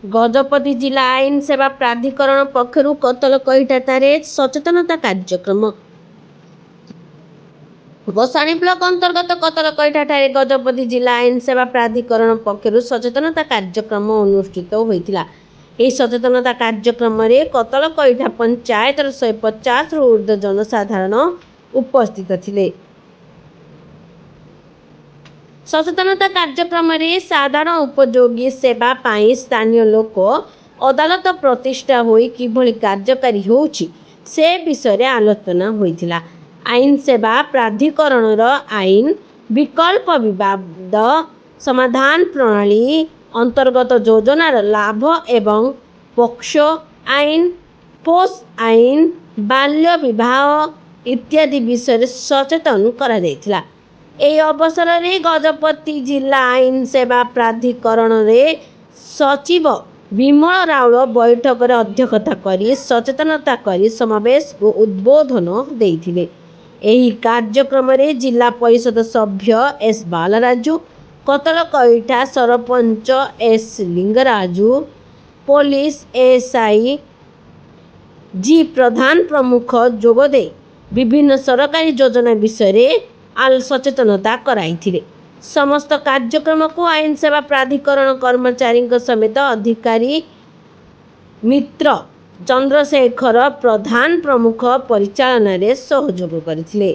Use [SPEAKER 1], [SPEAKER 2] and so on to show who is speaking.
[SPEAKER 1] गजपति जिला आईन सेवा प्राधिकरण पक्षरु कतलकईटारे सचेतनता कार्यक्रम। गोसाणी ब्लॉक अंतर्गत कतलकईटारे गजपति जिला आईन सेवा प्राधिकरण पक्षरु सचेतनता कार्यक्रम अनुष्ठित होइतिला। ଏହି ସଚେତନତା କାର୍ଯ୍ୟକ୍ରମରେ କତଲକଇଠା ପଞ୍ଚାୟତର 150 ରୁ ଊର୍ଦ୍ଧ୍ୱ ଜନସାଧାରଣ ଉପସ୍ଥିତ ଥିଲେ। ସଚେତନତା କାର୍ଯ୍ୟକ୍ରମରେ ସାଧାରଣ ଉପଯୋଗୀ ସେବା ପାଇଁ ସ୍ଥାନୀୟ ଲୋକ ଅଦାଲତ ପ୍ରତିଷ୍ଠା ହୋଇ କିଭଳି କାର୍ଯ୍ୟକାରୀ ହେଉଛି ସେ ବିଷୟରେ ଆଲୋଚନା ହୋଇଥିଲା। ଆଇନ ସେବା ପ୍ରାଧିକରଣର ଆଇନ ବିକଳ୍ପ ବିବାଦ ସମାଧାନ ପ୍ରଣାଳୀ अंतर्गत योजनार लाभ एवं पोक्सो आईन, पोस आईन, बाल्य विवाह इत्यादि विषय सचेतन करा जायतिला। एही अवसर में गजपति जिला आईन सेवा प्राधिकरण रे सचिव विमल राउल बैठक रे अध्यक्षता करी सचेतनता करी समावेश को उद्बोधन देइथिले। एही कार्यक्रम रे जिला परिषद सभ्य एस बालराजू, कतलकईठा sarpanch S Lingaraju, police SI जी प्रधान प्रमुख जोगदे विभिन्न सरकारी योजना विषय सचेतनता कराइथिले। समस्त कार्यक्रम को आईन सेवा प्राधिकरण कर्मचारी समेत अधिकारी मित्र चंद्रशेखर प्रधान प्रमुख परिचालन रे सहयोग करथिले।